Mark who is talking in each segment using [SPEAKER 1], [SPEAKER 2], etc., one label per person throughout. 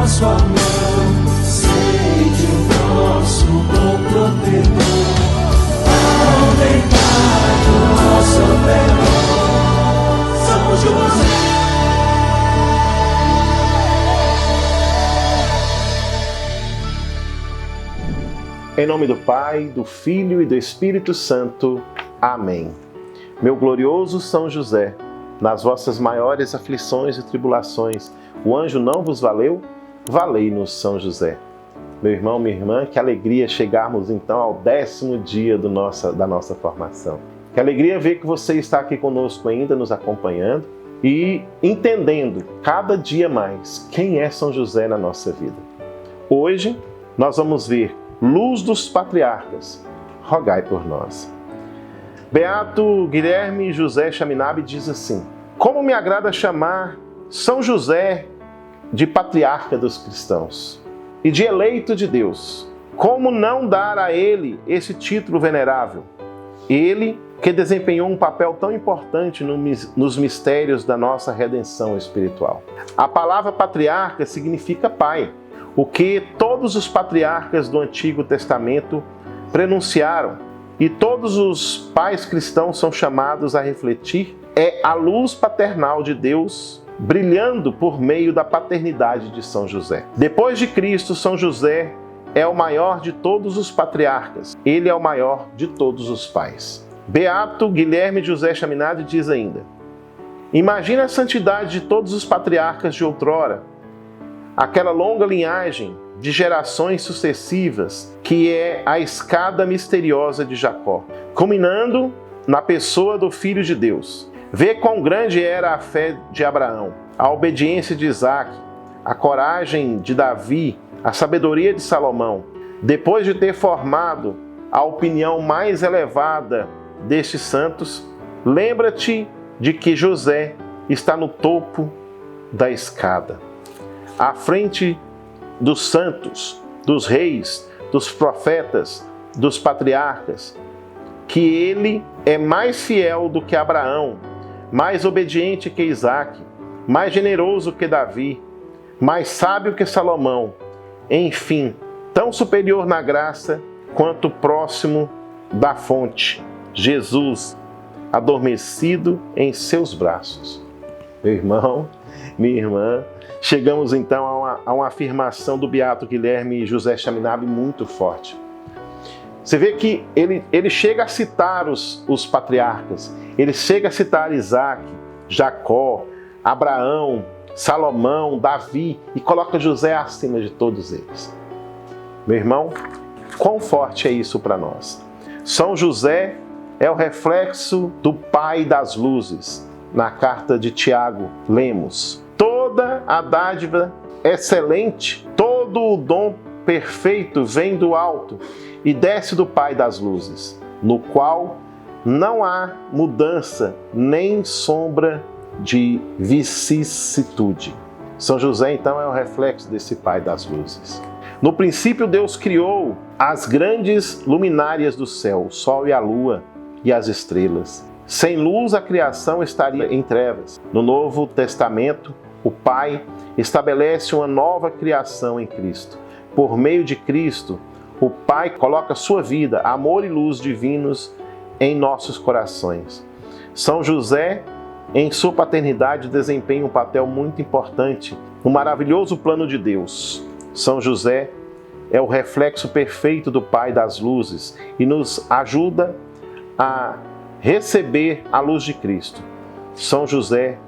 [SPEAKER 1] nosso amor, sede o nosso bom protetor. Ao deitar do nosso perol, São José.
[SPEAKER 2] Em nome do Pai, do Filho e do Espírito Santo. Amém. Meu glorioso São José, nas vossas maiores aflições e tribulações, o anjo não vos valeu? Valei-nos, São José. Meu irmão, minha irmã, que alegria chegarmos então ao 10º dia da nossa formação. Que alegria ver que você está aqui conosco ainda, nos acompanhando e entendendo cada dia mais quem é São José na nossa vida. Hoje nós vamos ver Luz dos Patriarcas, rogai por nós. Beato Guilherme José Chaminabi diz assim: como me agrada chamar São José de patriarca dos cristãos e de eleito de Deus. Como não dar a ele esse título venerável? Ele que desempenhou um papel tão importante nos mistérios da nossa redenção espiritual. A palavra patriarca significa pai, o que todos os patriarcas do Antigo Testamento prenunciaram, e todos os pais cristãos são chamados a refletir, é a luz paternal de Deus brilhando por meio da paternidade de São José. Depois de Cristo, São José é o maior de todos os patriarcas. Ele é o maior de todos os pais. Beato Guilherme José Chaminade diz ainda: imagina a santidade de todos os patriarcas de outrora, aquela longa linhagem de gerações sucessivas que é a escada misteriosa de Jacó, culminando na pessoa do Filho de Deus. Vê quão grande era a fé de Abraão, a obediência de Isaac, a coragem de Davi, a sabedoria de Salomão. Depois de ter formado a opinião mais elevada destes santos, lembra-te de que José está no topo da escada, à frente dos santos, dos reis, dos profetas, dos patriarcas, que ele é mais fiel do que Abraão, mais obediente que Isaac, mais generoso que Davi, mais sábio que Salomão, enfim, tão superior na graça quanto próximo da fonte, Jesus, adormecido em seus braços. Meu irmão, minha irmã, chegamos então a uma afirmação do Beato Guilherme José Chaminabi muito forte. Você vê que ele chega a citar os patriarcas, ele chega a citar Isaac, Jacó, Abraão, Salomão, Davi, e coloca José acima de todos eles. Meu irmão, quão forte é isso para nós? São José é o reflexo do Pai das Luzes. Na carta de Tiago, lemos: toda a dádiva excelente, todo o dom perfeito vem do alto e desce do Pai das Luzes, no qual não há mudança nem sombra de vicissitude. São José, então, é o reflexo desse Pai das Luzes. No princípio, Deus criou as grandes luminárias do céu, o sol e a lua e as estrelas. Sem luz, a criação estaria em trevas. No Novo Testamento, o Pai estabelece uma nova criação em Cristo. Por meio de Cristo, o Pai coloca sua vida, amor e luz divinos em nossos corações. São José, em sua paternidade, desempenha um papel muito importante no maravilhoso plano de Deus. São José é o reflexo perfeito do Pai das Luzes e nos ajuda a receber a luz de Cristo. São José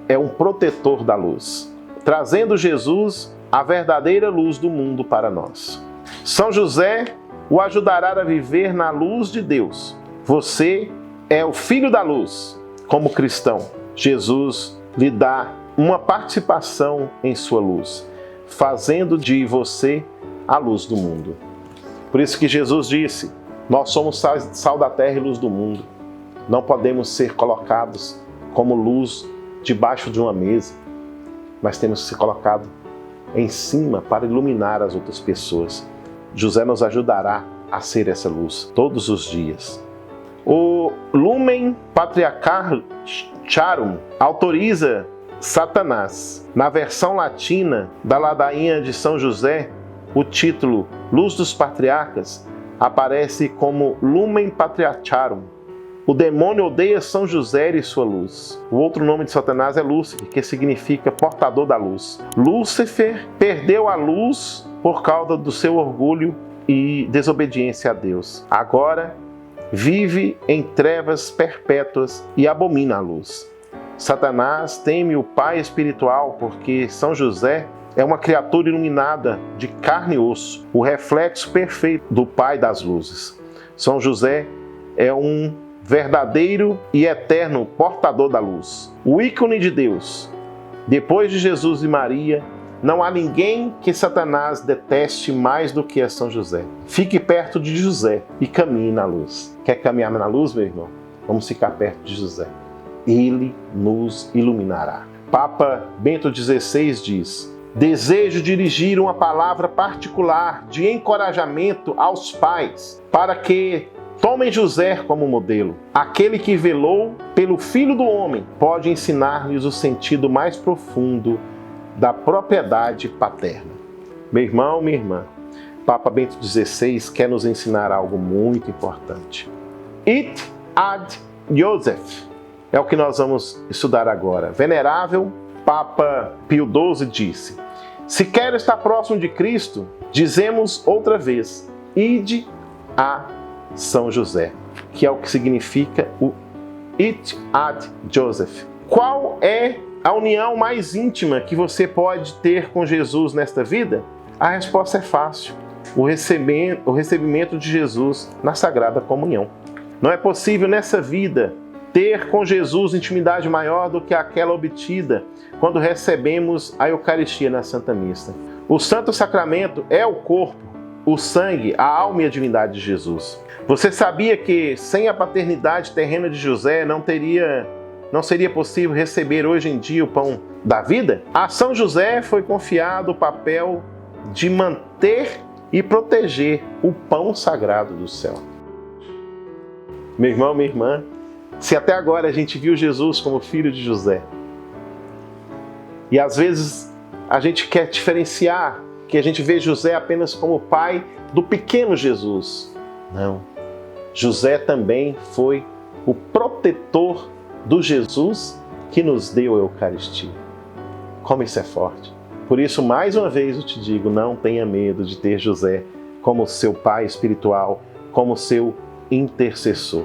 [SPEAKER 2] é um protetor da luz, trazendo Jesus, a verdadeira luz do mundo, para nós. São José o ajudará a viver na luz de Deus. Você é o filho da luz. Como cristão, Jesus lhe dá uma participação em sua luz, fazendo de você a luz do mundo. Por isso que Jesus disse: nós somos sal da terra e luz do mundo. Não podemos ser colocados como luz debaixo de uma mesa, mas temos que ser colocados em cima para iluminar as outras pessoas. José nos ajudará a ser essa luz todos os dias. O Lumen Patriarcharum autoriza Satanás. Na versão latina da ladainha de São José, o título Luz dos Patriarcas aparece como Lumen Patriarcharum. O demônio odeia São José e sua luz. O outro nome de Satanás é Lúcifer, que significa portador da luz. Lúcifer perdeu a luz por causa do seu orgulho e desobediência a Deus. Agora vive em trevas perpétuas e abomina a luz. Satanás teme o pai espiritual porque São José é uma criatura iluminada de carne e osso, o reflexo perfeito do Pai das luzes. São José é um verdadeiro e eterno portador da luz, o ícone de Deus. Depois de Jesus e Maria, não há ninguém que Satanás deteste mais do que a São José. Fique perto de José e caminhe na luz. Quer caminhar na luz, meu irmão? Vamos ficar perto de José. Ele nos iluminará. Papa Bento XVI diz: desejo dirigir uma palavra particular de encorajamento aos pais para que tomem José como modelo. Aquele que velou pelo Filho do Homem pode ensinar-lhes o sentido mais profundo da propriedade paterna. Meu irmão, minha irmã, Papa Bento XVI quer nos ensinar algo muito importante. It ad Joseph é o que nós vamos estudar agora. Venerável Papa Pio XII disse: se quer estar próximo de Cristo, dizemos outra vez, ide a São José, que é o que significa o It ad Joseph. Qual é a união mais íntima que você pode ter com Jesus nesta vida? A resposta é fácil: o recebimento de Jesus na Sagrada Comunhão. Não é possível nessa vida ter com Jesus intimidade maior do que aquela obtida quando recebemos a Eucaristia na Santa Missa. O Santo Sacramento é o corpo, o sangue, a alma e a divindade de Jesus. Você sabia que sem a paternidade terrena de José não seria possível receber hoje em dia o pão da vida? A São José foi confiado o papel de manter e proteger o pão sagrado do céu. Meu irmão, minha irmã, se até agora a gente viu Jesus como filho de José, e às vezes a gente quer diferenciar, que a gente vê José apenas como pai do pequeno Jesus. Não. José também foi o protetor do Jesus que nos deu a Eucaristia. Como isso é forte. Por isso, mais uma vez eu te digo, não tenha medo de ter José como seu pai espiritual, como seu intercessor.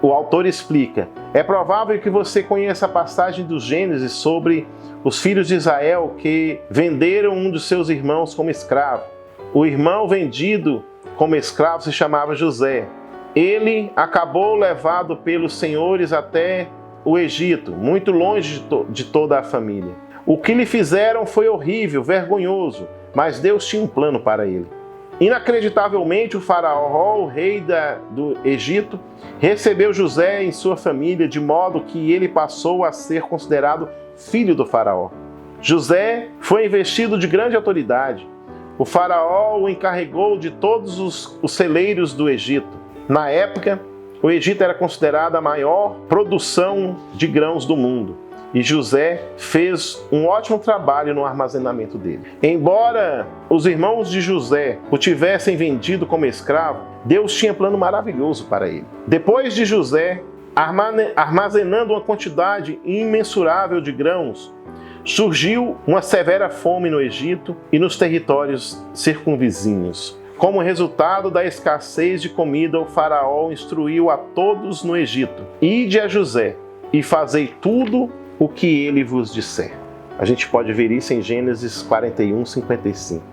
[SPEAKER 2] O autor explica: é provável que você conheça a passagem do Gênesis sobre os filhos de Israel que venderam um dos seus irmãos como escravo. O irmão vendido como escravo se chamava José. Ele acabou levado pelos senhores até o Egito, muito longe de toda a família. O que lhe fizeram foi horrível, vergonhoso, mas Deus tinha um plano para ele. Inacreditavelmente, o faraó, o rei do Egito, recebeu José em sua família, de modo que ele passou a ser considerado filho do faraó. José foi investido de grande autoridade. O faraó o encarregou de todos os celeiros do Egito. Na época, o Egito era considerado a maior produção de grãos do mundo. E José fez um ótimo trabalho no armazenamento dele. Embora os irmãos de José o tivessem vendido como escravo, Deus tinha plano maravilhoso para ele. Depois de José armazenando uma quantidade imensurável de grãos, surgiu uma severa fome no Egito e nos territórios circunvizinhos. Como resultado da escassez de comida, o faraó instruiu a todos no Egito: ide a José e fazei tudo o que ele vos disser. A gente pode ver isso em Gênesis 41, 55.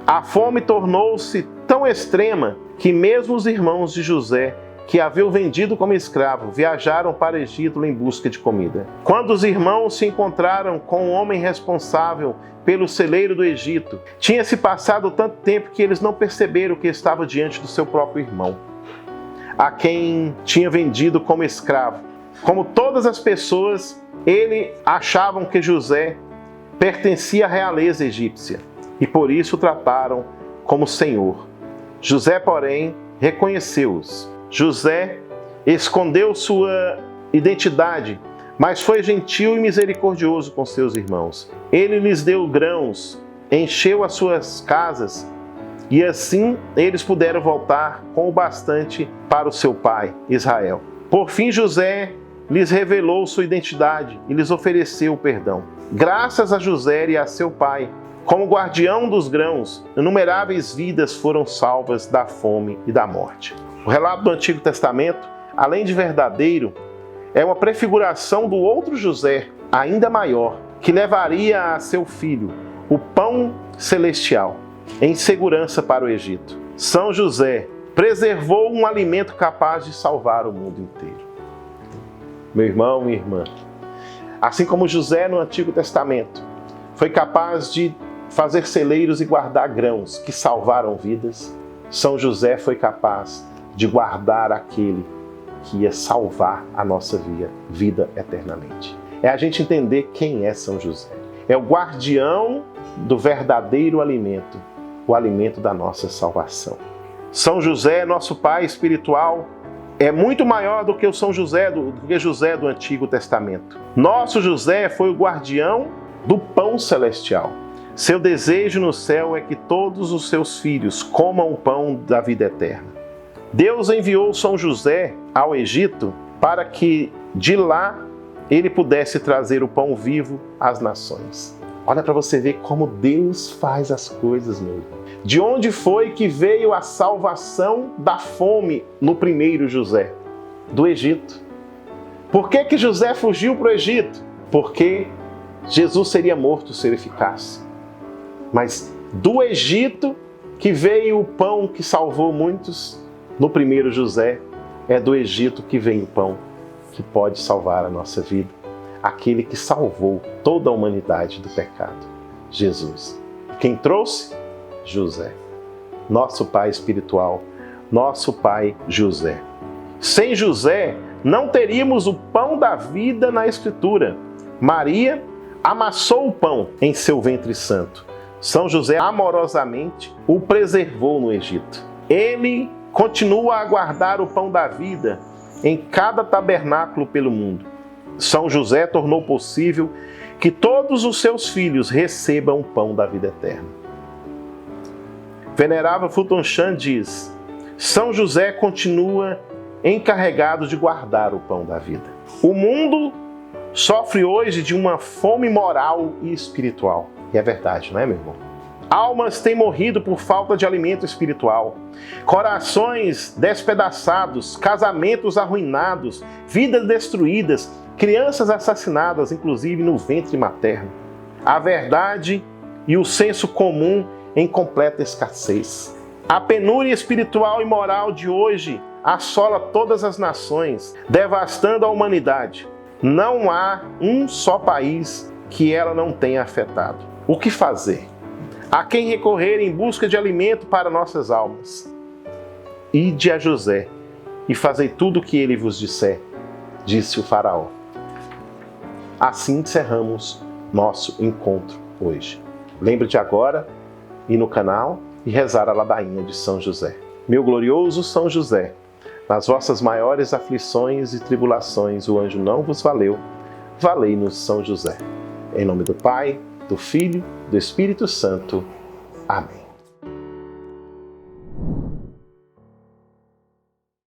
[SPEAKER 2] A fome tornou-se tão extrema que mesmo os irmãos de José, que haviam vendido como escravo, viajaram para o Egito em busca de comida. Quando os irmãos se encontraram com o homem responsável pelo celeiro do Egito, tinha-se passado tanto tempo que eles não perceberam que estava diante do seu próprio irmão, a quem tinha vendido como escravo. Como todas as pessoas, eles achavam que José pertencia à realeza egípcia e por isso o trataram como senhor. José, porém, reconheceu-os. José escondeu sua identidade mas foi gentil e misericordioso com seus irmãos. Ele lhes deu grãos, encheu as suas casas, e assim eles puderam voltar com o bastante para o seu pai, Israel. Por fim, José lhes revelou sua identidade e lhes ofereceu o perdão. Graças a José e a seu pai, como guardião dos grãos, inumeráveis vidas foram salvas da fome e da morte. O relato do Antigo Testamento, além de verdadeiro, é uma prefiguração do outro José, ainda maior, que levaria a seu filho o pão celestial em segurança para o Egito. São José preservou um alimento capaz de salvar o mundo inteiro. Meu irmão, minha irmã, assim como José no Antigo Testamento foi capaz de fazer celeiros e guardar grãos que salvaram vidas, São José foi capaz de guardar aquele que ia salvar a nossa vida eternamente. É a gente entender quem é São José. É o guardião do verdadeiro alimento, o alimento da nossa salvação. São José, nosso pai espiritual, é muito maior do que o São José, do que José do Antigo Testamento. Nosso José foi o guardião do pão celestial. Seu desejo no céu é que todos os seus filhos comam o pão da vida eterna. Deus enviou São José ao Egito para que de lá ele pudesse trazer o pão vivo às nações. Olha para você ver como Deus faz as coisas, meu irmão. De onde foi que veio a salvação da fome no primeiro José? Do Egito. Por que José fugiu para o Egito? Porque Jesus seria morto se ele ficasse. Mas do Egito que veio o pão que salvou muitos, no primeiro José, é do Egito que vem o pão que pode salvar a nossa vida. Aquele que salvou toda a humanidade do pecado, Jesus. Quem trouxe? José. Nosso pai espiritual, nosso pai José. Sem José, não teríamos o pão da vida na Escritura. Maria amassou o pão em seu ventre santo. São José amorosamente o preservou no Egito. Ele continua a guardar o pão da vida em cada tabernáculo pelo mundo. São José tornou possível que todos os seus filhos recebam o pão da vida eterna. Venerável Fulton Sheen diz: São José continua encarregado de guardar o pão da vida. O mundo sofre hoje de uma fome moral e espiritual. E é verdade, não é, meu irmão? Almas têm morrido por falta de alimento espiritual. Corações despedaçados, casamentos arruinados, vidas destruídas, crianças assassinadas, inclusive no ventre materno. A verdade e o senso comum em completa escassez. A penúria espiritual e moral de hoje assola todas as nações, devastando a humanidade. Não há um só país que ela não tenha afetado. O que fazer? A quem recorrer em busca de alimento para nossas almas? Ide a José e fazei tudo o que ele vos disser, disse o faraó. Assim encerramos nosso encontro hoje. Lembre-te agora, ir no canal e rezar a ladainha de São José. Meu glorioso São José, nas vossas maiores aflições e tribulações o anjo não vos valeu, valei-nos São José. Em nome do Pai, do Filho, do Espírito Santo. Amém.